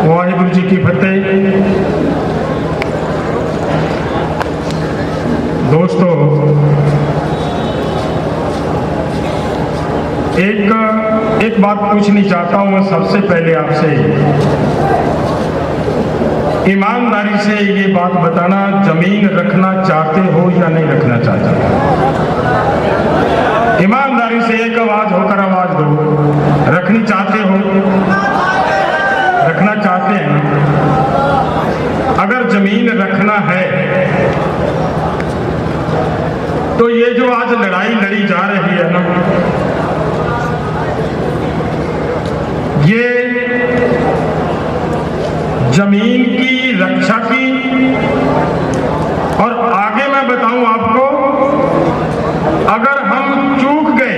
वाहिगुरु जी की फतेह। दोस्तों, एक बात पूछनी चाहता हूं मैं सबसे पहले आपसे। ईमानदारी से ये बात बताना, जमीन रखना चाहते हो या नहीं रखना चाहते? ईमानदारी से एक आवाज होकर आवाज दो। रखनी चाहते हो? रखना चाहते हैं? अगर जमीन रखना है तो ये जो आज लड़ाई लड़ी जा रही है ना, ये जमीन की रक्षा की, और आगे मैं बताऊं आपको, अगर हम चूक गए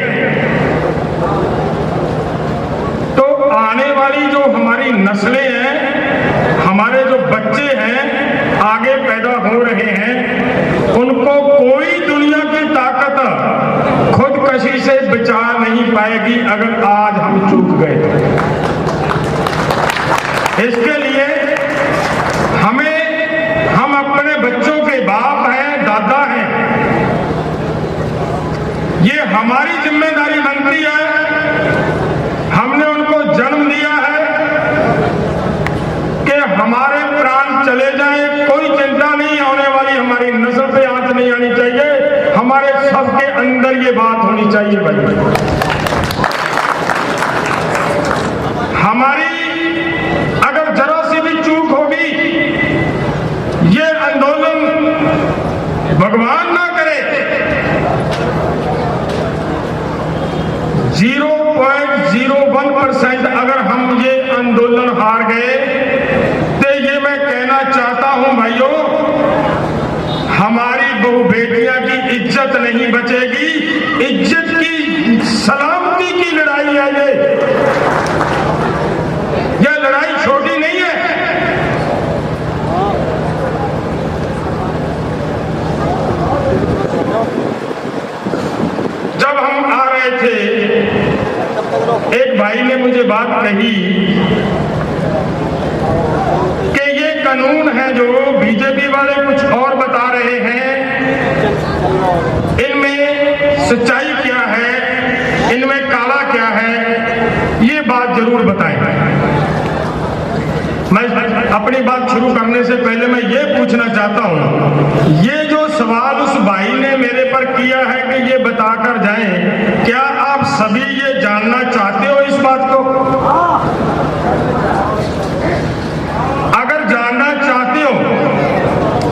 तो आने वाली जो हमारी नस्लें हैं, हमारे जो बच्चे हैं आगे पैदा हो रहे हैं, उनको कोई दुनिया की ताकत खुदकशी से बचा नहीं पाएगी अगर आज हम चूक गए। इसके लिए हम अपने बच्चों के बाप हैं, दादा हैं, ये हमारी जिम्मेदारी बनती है। हमने उनको जन्म दिया है कि हमारे प्राण चले जाएं, कोई चिंता नहीं होने वाली, हमारी नस्ल पे आंच नहीं आनी चाहिए, हमारे सबके अंदर ये बात होनी चाहिए भाई। हमारी अगर जरा सी भी चूक होगी, ये आंदोलन भगवान ना करे 0.01% अगर हम ये आंदोलन हार गए तो ये मैं कहना चाहता हूं भाइयों, हमारी बहु बेटियां की इज्जत नहीं बचेगी। इज्जत की सलामती की लड़ाई है ये। यह लड़ाई छोटी नहीं है। जब हम आ रहे थे, एक भाई ने मुझे बात कही कि ये कानून है जो बीजेपी वाले कुछ और बता रहे हैं, इनमें सच्चाई क्या है, इनमें काला क्या है, ये बात जरूर बताएं। मैं अपनी बात शुरू करने से पहले मैं ये पूछना चाहता हूं, ये जो सवाल उस भाई ने मेरे पर किया है कि ये बताकर जाएं, क्या आप सभी ये जानना चाहते हो इस बात को? अगर जानना चाहते हो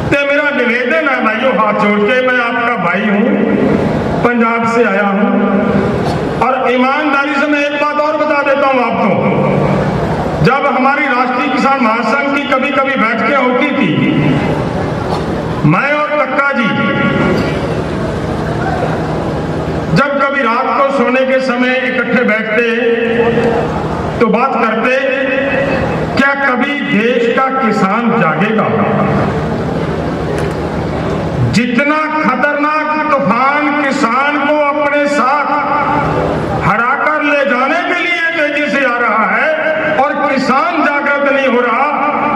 तो मेरा निवेदन है भाइयों, हाथ जोड़ के, मैं आपका भाई हूं, पंजाब से आया हूं, और ईमानदारी से मैं एक बात और बता देता हूं आपको। जब हमारी राष्ट्रीय किसान महासंघ की कभी कभी बैठकें होती थी, मैं और कक्का जी जब कभी रात को सोने के समय इकट्ठे बैठते तो बात करते, क्या कभी देश का किसान जागेगा? जितना खतरनाक तूफान किसान को अपने साथ हराकर ले जाने के लिए तेजी से आ रहा है और किसान जागृत नहीं हो रहा,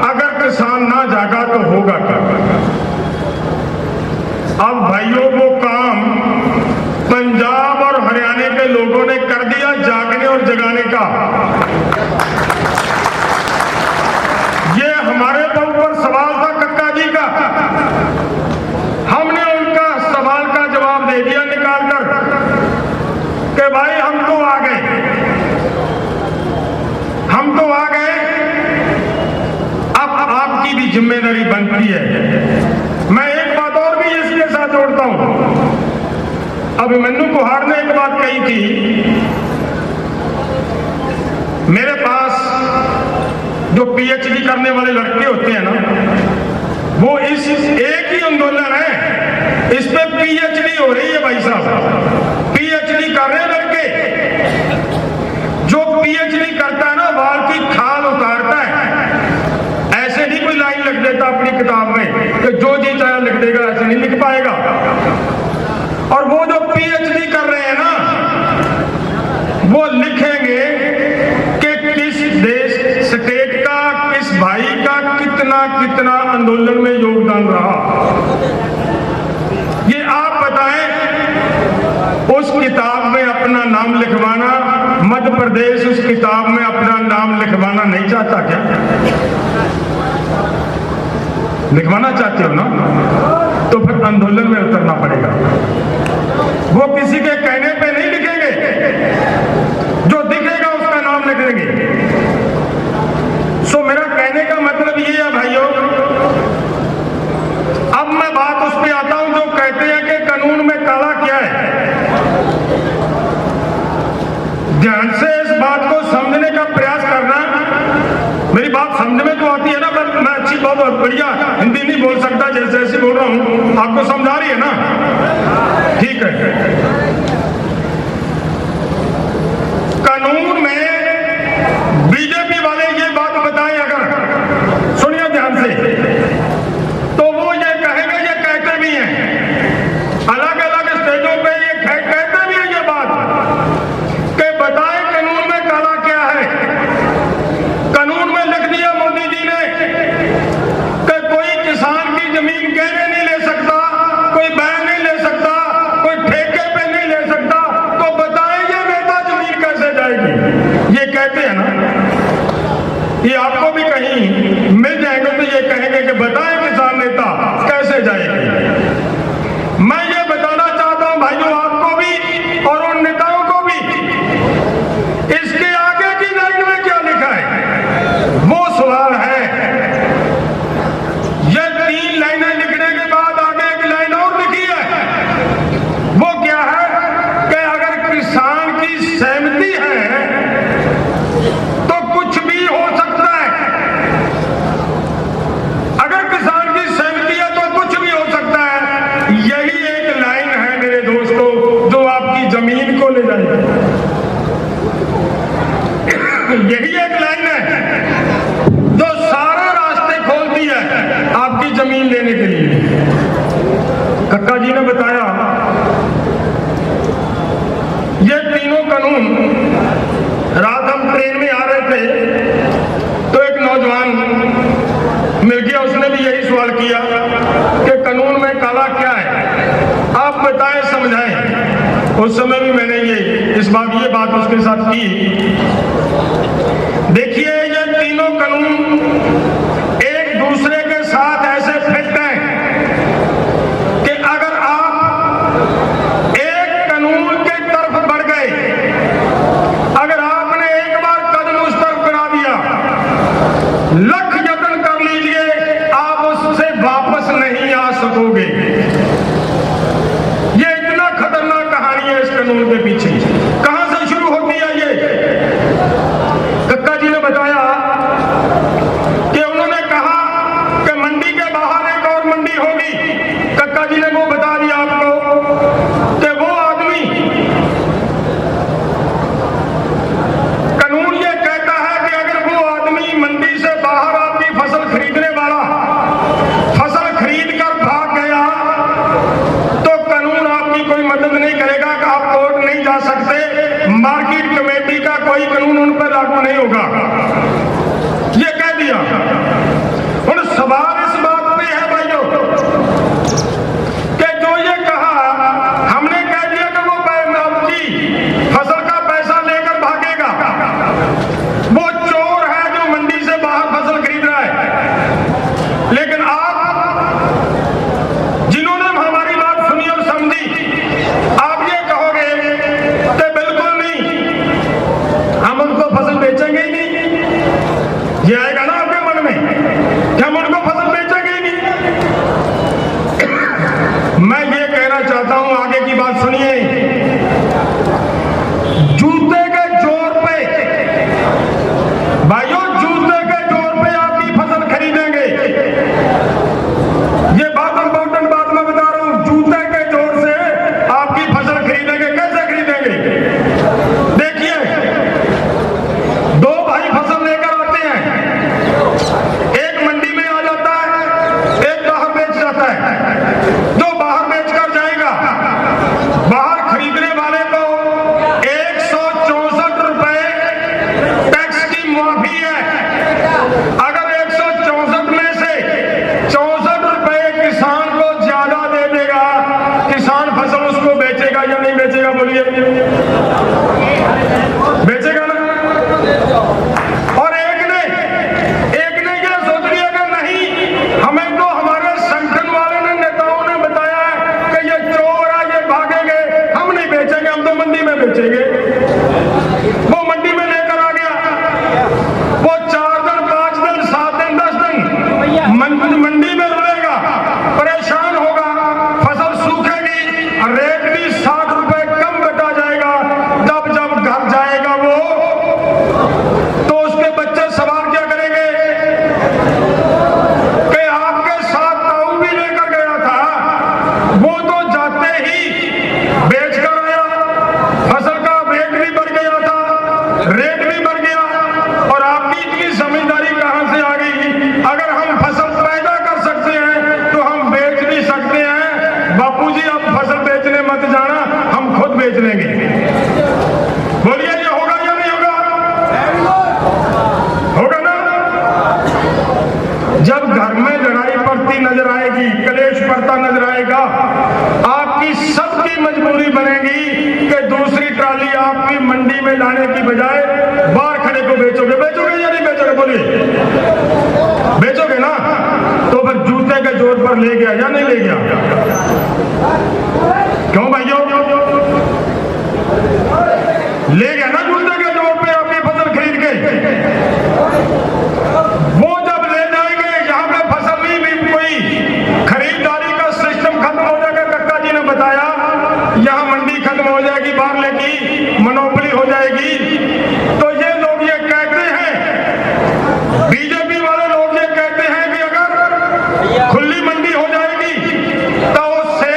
अगर किसान ना जागा तो होगा क्या? अब भाइयों, वो काम पंजाब और हरियाणा के लोगों ने कर दिया जागने और जगाने का। ये हमारे ऊपर सवाल था कक्का जी का, हमने उनका सवाल का जवाब दे दिया निकालकर कि भाई हम तो आ गए, हम तो आ गए, अब आपकी भी जिम्मेदारी बनती है। मैं एक बात और भी इसके साथ जोड़ता हूं। अभिमन्यु कुहाड़ ने एक बात कही थी, मेरे पास जो पीएचडी करने वाले लड़के होते हैं ना, वो इस एक ही आंदोलन है, इस पे पीएचडी हो रही है भाई साहब, पीएचडी कर रहे हैं लड़के। जो पीएचडी करता है ना, बाल की खाल उतारता है, ऐसे नहीं कोई लाइन लिख देता अपनी किताब में कि जो जी चाहे लिख देगा, ऐसे नहीं लिख पाएगा। और वो जो पीएचडी कर रहे हैं ना, वो लिखेंगे कि किस देश, स्टेट का, किस कितना कितना आंदोलन में योगदान रहा, ये आप बताएं। उस किताब में अपना नाम लिखवाना, मध्य प्रदेश उस किताब में अपना नाम लिखवाना नहीं चाहता क्या? लिखवाना चाहते हो ना, तो फिर आंदोलन में उतरना पड़ेगा। वो किसी के कहने पे नहीं लिखेंगे, जो दिखेगा उसका नाम लिख देंगे। सो मेरा कहने का मतलब ये है भाइयों, अब मैं बात उस पे आता हूं जो कहते हैं कि कानून में काला क्या है। ध्यान से इस बात को समझने का प्रयास करना। मेरी बात समझ में तो आती है ना, पर मैं अच्छी बहुत बढ़िया हिंदी नहीं बोल सकता, जैसे ऐसी बोल रहा हूं, आपको समझा रही है ना? ठीक है। कानून में बीजेपी वाले ये बात बताएं, अगर सुनिए ध्यान से, तो वो ये कहेंगे, ये कहते भी हैं अलग अलग स्टेजों पे, ये कहते भी हैं ये बात कि बताएं कानून में काला क्या है। कानून में लिख दिया मोदी जी ने कि कोई किसान की जमीन गहने नहीं ले सकता, कोई बैन नहीं ले सकता, कोई ठेके पे नहीं ले सकता। तो बताएं ये नेता जमीन कैसे जाएगी? ये कहते हैं ना, ये आपको भी कहीं मिल जाएंगे तो ये कहेंगे कि बताएं किसान नेता कैसे जाएगी। मैं ये बताना चाहता हूं भाइयों, आपको भी और उन नेताओं को भी, इसके आगे की लाइन में क्या लिखा है वो सवाल है। ये 3 लाइनें लिखने के बाद आगे एक लाइन और लिखी है, वो क्या है कि अगर किसान की सहमति है तो कुछ भी हो सकता है। अगर किसान की सहमति है तो कुछ भी हो सकता है। यही एक लाइन है मेरे दोस्तों, जो आपकी जमीन को ले जाएगी। यही एक लाइन है जो सारे रास्ते खोलती है आपकी जमीन लेने के लिए। कक्का जी ने बताया ये तीनों कानून, रात हम ट्रेन में आ रहे थे तो एक नौजवान मिल गया, उसने भी यही सवाल किया कि कानून में काला क्या है, आप बताएं, समझाएं। उस समय भी मैंने ये बात उसके साथ की। देखिए ये तीनों कानून एक दूसरे के साथ ऐसे फिट हैं कि अगर आप एक कानून की तरफ बढ़ गए, अगर आपने एक बार कदम उस तरफ बढ़ा दिया, लख यत्न कर लीजिए, आप उससे वापस नहीं आ सकोगे। ये इतना खतरनाक कहानी है इस कानून के पीछे। कहां से शुरू होती है ये? कक्का जी ने बताया कि उन्होंने कहा कि मंडी के बाहर एक और मंडी होगी। कक्का जी ने वो बता दिया आपको कि वो आदमी, कानून ये कहता है कि अगर वो आदमी मंडी से बाहर में लाने की बजाय बाहर खड़े को बेचोगे या नहीं बेचोगे? बोलिए, बेचोगे ना? तो फिर जूते के जोर पर ले गया या नहीं ले गया? क्यों भाइयों? ले गया ना जूते के जोर पे आपकी फसल खरीद के। वो जब ले जाएंगे, यहाँ पे फसल नहीं भी कोई खरीदारी का सिस्टम खत्म हो जाएगा। कक्का जी ने बताया यहाँ मंडी खत्म हो जाएगी, बाहर की मोनोपोली हो जाएगी। तो ये लोग ये कहते हैं, बीजेपी वाले लोग ये कहते हैं कि अगर खुली मंडी हो जाएगी तो उससे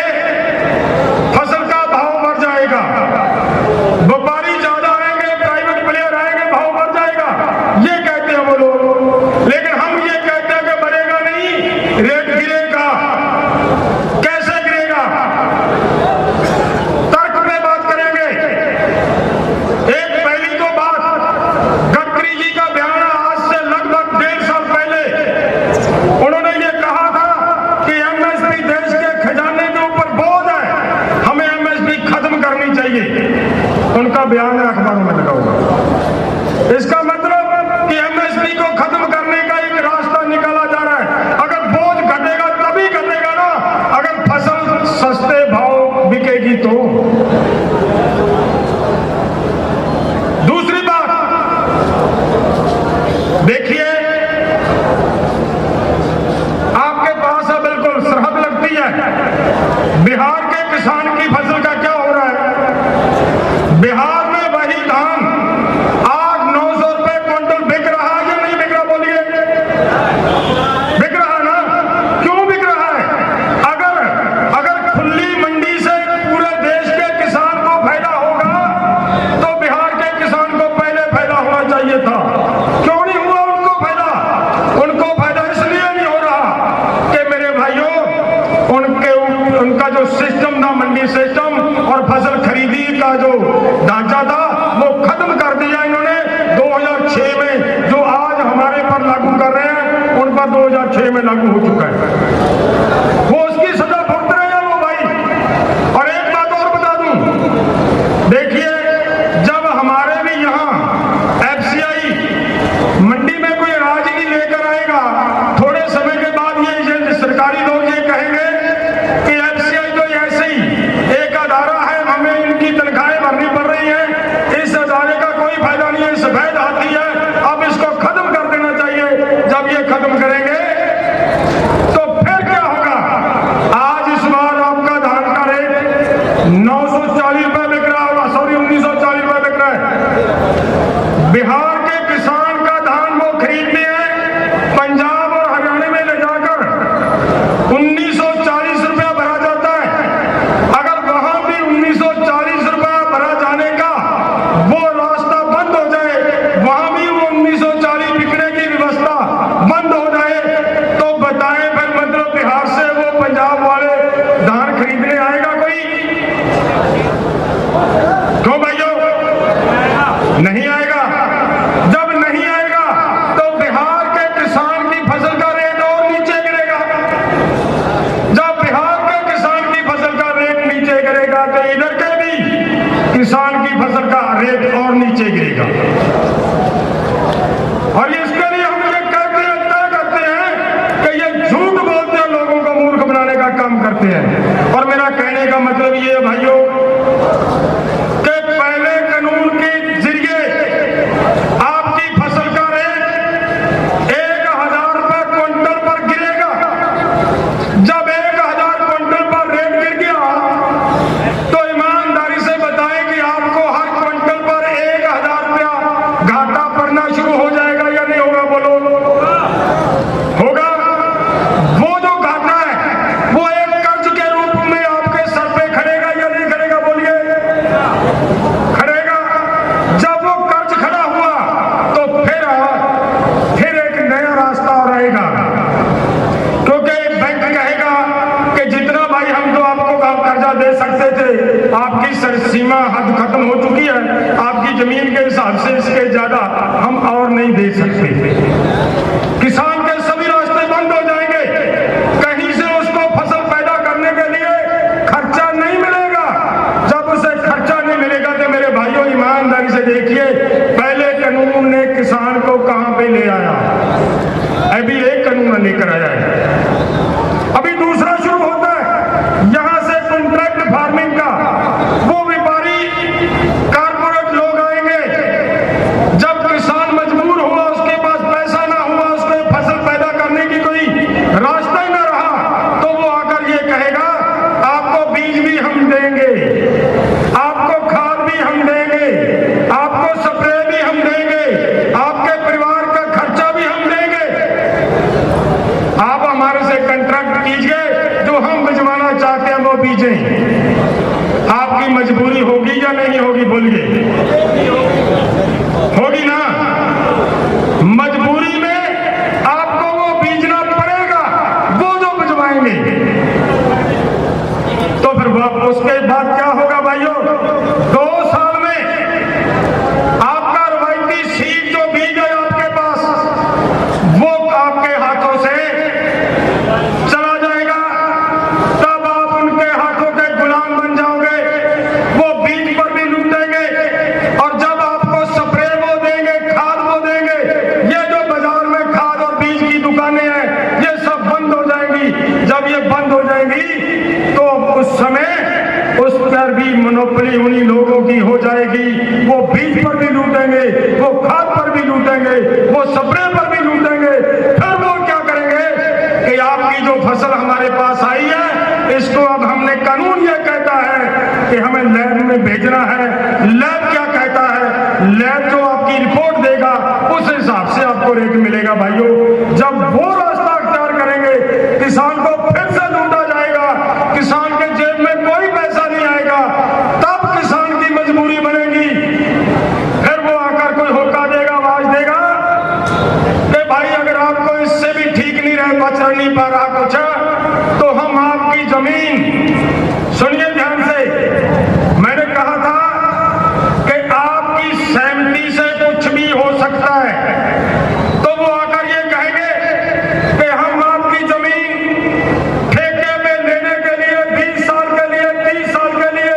फसल का भाव बढ़ जाएगा, व्यापारी ज्यादा आएंगे, प्राइवेट प्लेयर आएंगे, भाव बढ़ जाएगा। ये कहते हैं वो लोग। लेकिन हम ये कहते हैं कि बढ़ेगा नहीं, रेट गिरेगा। कैसे गिरेगा? तर्क में बात करेंगे। एक पहली तो बात, गडकरी जी का बयान आज से लगभग 1.5 साल पहले उन्होंने ये कहा था कि एमएसपी देश के खजाने के ऊपर बोझ है, हमें एमएसपी खत्म करनी चाहिए। उनका बयान है, अखबारों में लगा हुआ। इसका मतलब कि एमएसपी को खत्म करने का एक रास्ता निकाला जा रहा है। अगर बोझ घटेगा तभी घटेगा ना, अगर फसल सस्ते भाव बिकेगी तो। दूसरी बात देखिए, आपके पास है बिल्कुल सरहद लगती है। बिहार के किसान की फसल का क्या हो रहा है? बिहार में वही धान आज 900 रुपए क्विंटल बिक रहा है या नहीं बिक रहा? बोलिए, बिक रहा है ना? क्यों बिक रहा है? अगर खुली मंडी से पूरे देश के किसान को फायदा होगा तो बिहार के किसान को पहले फायदा होना चाहिए था। क्यों नहीं हुआ उनको फायदा? उनको फायदा इसलिए नहीं हो रहा कि मेरे भाइयों, उनका जो सिस्टम था, मंडी सिस्टम और फसल खरीदी का जो ढांचा था, वो खत्म कर दिया इन्होंने 2006 में। जो आज हमारे पर लागू कर रहे हैं, उन पर 2006 में लागू हो चुका है। वो उसकी सजा भुगत रहे हैं वो भाई। और एक बात और बता दूं, देखिए, जब हमारे भी यहाँ एफसीआई मंडी में कोई राजनीति लेकर आएगा, थोड़े समय के बाद ये सरकारी लोग ये कहेंगे कि एफसीआई तो ऐसे ही एक अदारा है, हमें इनकी तनख्वाहें भरनी पड़ रही है, इस अदारे का कोई फायदा नहीं है, सफेद हाथी है, अब इसको खत्म कर देना चाहिए। जब ये खत्म करेंगे तो फिर क्या होगा? लेकर आया है। अभी दूसरा शुरू होता है यहां से कॉन्ट्रैक्ट फार्मिंग का। वो व्यापारी कारपोरेट लोग आएंगे, जब किसान मजबूर हुआ, उसके पास पैसा ना हुआ, उसको फसल पैदा करने की कोई रास्ता ही ना रहा, तो वो आकर ये कहेगा आपको बीज भी हम देंगे, आपको खाद भी हम देंगे, आपको स्प्रे भी हम देंगे, आपके परिवार का खर्चा भी हम देंगे, आप हमारे से कॉन्ट्रैक्ट कीजिए, जो हम भिजवाना चाहते हैं वो बीजें। आपकी मजबूरी होगी या नहीं होगी बोलिए? होगी ना? मजबूरी में आपको वो बीजना पड़ेगा, वो जो भिजवाएंगे। तो फिर उसके बाद क्या होगा भाइयों? 2 साल में आपका रवायती सीड जो बीज है आपके पास, वो आपके हाथों से चला जाएगा। तब आप उनके हाथों के गुलाम बन जाओगे। वो बीज पर भी लूटेंगे, और जब आपको स्प्रे वो देंगे, खाद वो देंगे, ये जो बाजार में खाद और बीज की दुकानें हैं, ये सब बंद हो जाएंगी। जब ये बंद हो जाएंगी तो उस समय उस पर भी मोनोपोली उन्हीं लोगों की हो जाएगी। वो बीज पर भी लूटेंगे, वो खाद पर भी लूटेंगे, वो स्प्रे पर भी लूटेंगे। फिर वो क्या करेंगे कि आपकी जो फसल हमारे पास आई है, इसको अब हमने, कानून ये कहता है कि हमें लैब में भेजना है। लैब क्या कहता है? लैब जो आपकी रिपोर्ट देगा उस हिसाब से आपको रेट मिलेगा भाइयों। जब वो रास्ता अख्तियार करेंगे, किसान को फिर से लूटा जाएगा, किसान के जेब में कोई पैसा नहीं आएगा, तब किसान की मजबूरी बनेगी। फिर वो आकर कोई होका देगा, आवाज देगा कि भाई अगर आपको इससे भी ठीक नहीं रहे, बच नहीं पा रहा कुछ, तो हम आपकी जमीन, सुनिए ध्यान से, मैंने कहा था कि आपकी सहमति से कुछ भी हो सकता है। तो वो आकर ये कहेंगे कि हम आपकी जमीन ठेके में लेने के लिए 20 साल के लिए, 30 साल के लिए,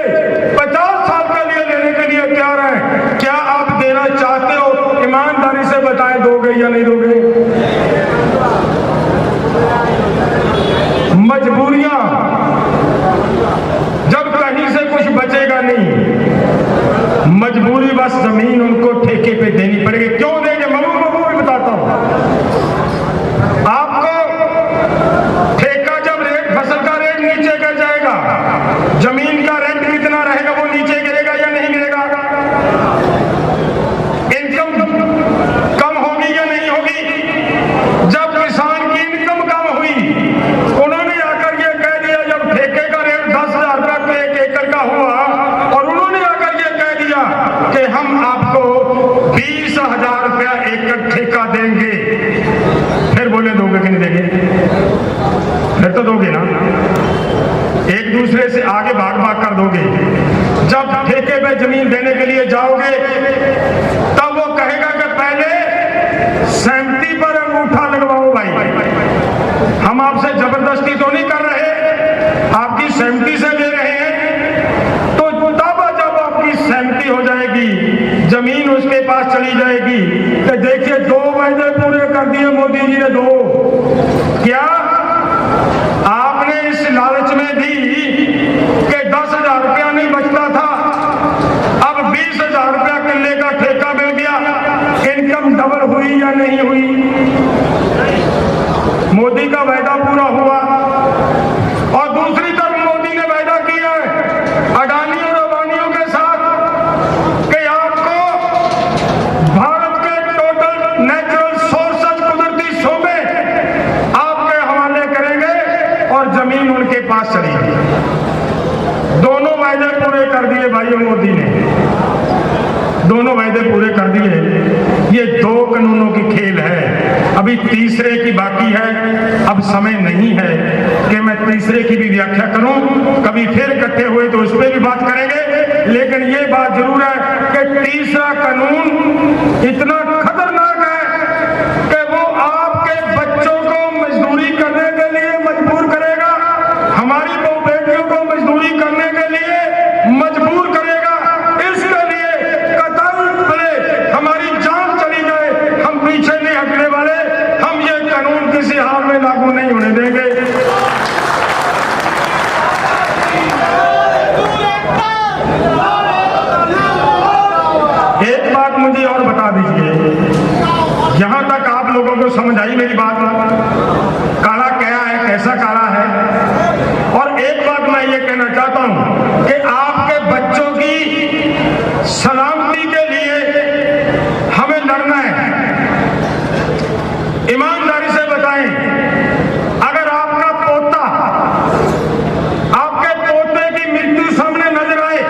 50 साल के लिए लेने के लिए तैयार हैं। क्या आप देना चाहते हो? ईमानदारी से बताएं, दोगे या नहीं दोगे? मजबूरियां, जब कहीं से कुछ बचेगा नहीं, मजबूरी बस जमीन उनको ठेके पे देनी पड़ेगी। क्यों देंगे? मबू भी बताता हूं आपको। ठेका जब रेट, फसल का रेट नीचे गिर जाएगा, जमीन का रेट कितना रहेगा? वो नीचे गिरेगा या नहीं गिरेगा? इनकम कम होगी या नहीं होगी? जब किसान की इनकम कम हुई, उन्होंने आकर ये कह दिया, जब ठेके का रेट 10,000 रुपया 1 एकड़ का हुआ, और उन्होंने आकर ये कह दिया कि हम आपको 20,000 रुपया एकड़ ठेका देंगे, फिर बोले दोगे कि नहीं देंगे? फिर तो दोगे ना। एक दूसरे से आगे भाग भाग कर दोगे। जब ठेके पे जमीन देने के लिए जाओगे, तब वो कहेगा कि पहले सहमति पर अंगूठा लगवाओ भाई, हम आपसे जबरदस्ती तो नहीं कर रहे, आपकी सहमति से ले रहे हैं। तो तब जब आपकी सहमति हो जाएगी, जमीन उसके पास चली जाएगी, तो देखिए 2 वायदे पूरे कर दिए मोदी जी ने। 2 क्या? आपने इस लालच में दी कि 10,000 रुपया नहीं बचता था, अब 20,000 रुपया किले का ठेका मिल गया। इनकम डबल हुई या नहीं हुई? मोदी का वायदा पूरा हुआ। और दूसरी तरफ मोदी ने वायदा किया है अडानी और अंबानियों के साथ कि आपको भारत के टोटल नेचुरल सोर्सेज, कुदरती शोबे आपके हवाले करेंगे और जमीन उनके पास चलेगी। दोनों वायदे पूरे कर दिए भाइयों मोदी ने, दोनों वायदे पूरे कर दिए। ये 2 कानूनों की खेल है, अभी तीसरे की बाकी है। अब समय नहीं है कि मैं तीसरे की भी व्याख्या करूं, कभी फिर इकट्ठे हुए तो उस पर भी बात करेंगे। लेकिन ये बात जरूर है कि तीसरा कानून इतना खतरनाक है कि वो आपके बच्चों को मजदूरी करने के लिए मजबूर करेगा, हमारी बहु बेटियों को मजदूरी करने के लिए मजबूर करेगा। इसके लिए कतई भले हमारी जान चली जाए, हम पीछे नहीं हटने वाले। हम ये कानून किसी हाल में लागू नहीं होने देंगे। एक बात मुझे और बता दीजिए, यहां तक आप लोगों को समझ आई मेरी बात? काला क्या है, कैसा काला है? और एक बात मैं ये कहना चाहता हूं कि आपके बच्चों की सलामती के लिए हमें लड़ना है। ईमानदारी से बताएं, अगर आपका पोता, आपके पोते की मृत्यु सामने नजर आए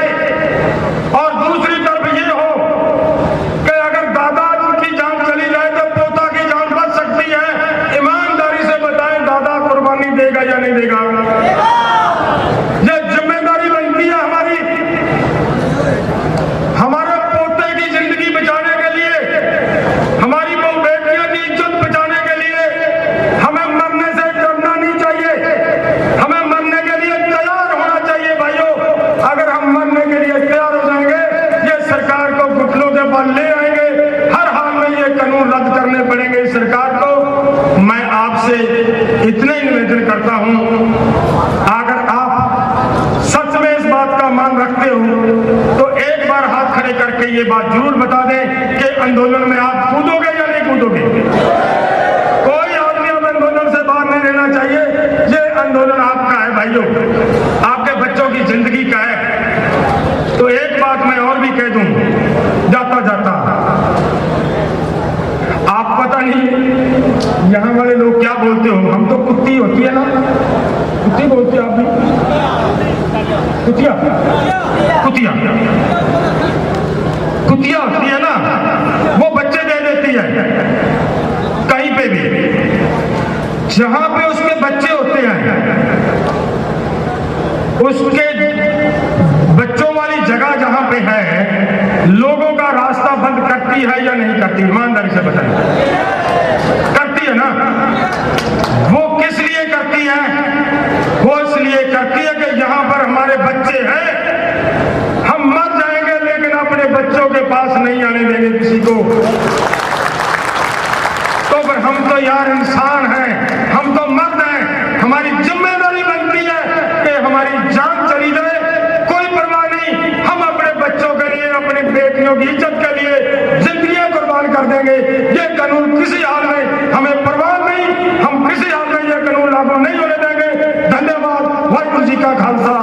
और दूसरी तरफ ये हो कि अगर दादा की जान चली जाए तो पोता की जान बच सकती है, ईमानदारी से बताएं दादा कुर्बानी देगा या नहीं देगा? ये जिम्मेदारी बनती है हमारी, हमारे पोते की जिंदगी बचाने के लिए, हमारी बेटियों की इज्जत बचाने के लिए हमें मरने से डरना नहीं चाहिए, हमें मरने के लिए तैयार होना चाहिए भाइयों। अगर हम मरने के लिए तैयार हो जाएंगे, ये सरकार को घुटनों के बल ले आएंगे, हर हाल में ये कानून रद्द करने पड़ेंगे सरकार को। मैं आपसे इतना ही निवेदन करता हूं, अगर आप सच में इस बात का मान रखते हो तो एक बार हाथ खड़े करके ये बात जरूर बता दें कि आंदोलन में आप कूदोगे या नहीं कूदोगे। कोई आदमी अब आंदोलन से बाहर नहीं रहना चाहिए, ये आंदोलन आपका है भाइयों, आपके बच्चों की जिंदगी का है। तो एक बात मैं और भी कह दूं जाता जाता, आप पता नहीं यहां वाले लोग क्या बोलते हो, हम तो कुत्ती होती है ना, कुत्ती बोलते हो आप भी, कुतिया कुतिया कुतिया होती है ना, वो बच्चे दे देती है कहीं पे भी, जहां पे उसके बच्चे होते हैं उसके बच्चों वाली जगह जहां पे है, लोगों का रास्ता बंद करती है या नहीं करती? ईमानदारी से बताएं, करती है ना? वो किस लिए करती है? वो इसलिए करती है कि यहां पर हमारे बच्चे हैं, हम मर जाएंगे लेकिन अपने बच्चों के पास नहीं आने देंगे किसी को। तो फिर हम तो यार इंसान हैं, हम तो मर्द हैं, हमारी जिम्मेदारी बनती है कि हमारी जान चली जाए कोई परवाह नहीं, हम अपने बच्चों के लिए, अपनी बेटियों की इज्जत के लिए जिंदगियां कुर्बान कर देंगे। ये कानून किसी हाल में हमें परवाह नहीं, हम किसी हाल में ये कानून लागू नहीं होने देंगे। धन्यवाद। वाहिगुरू जी का खालसा,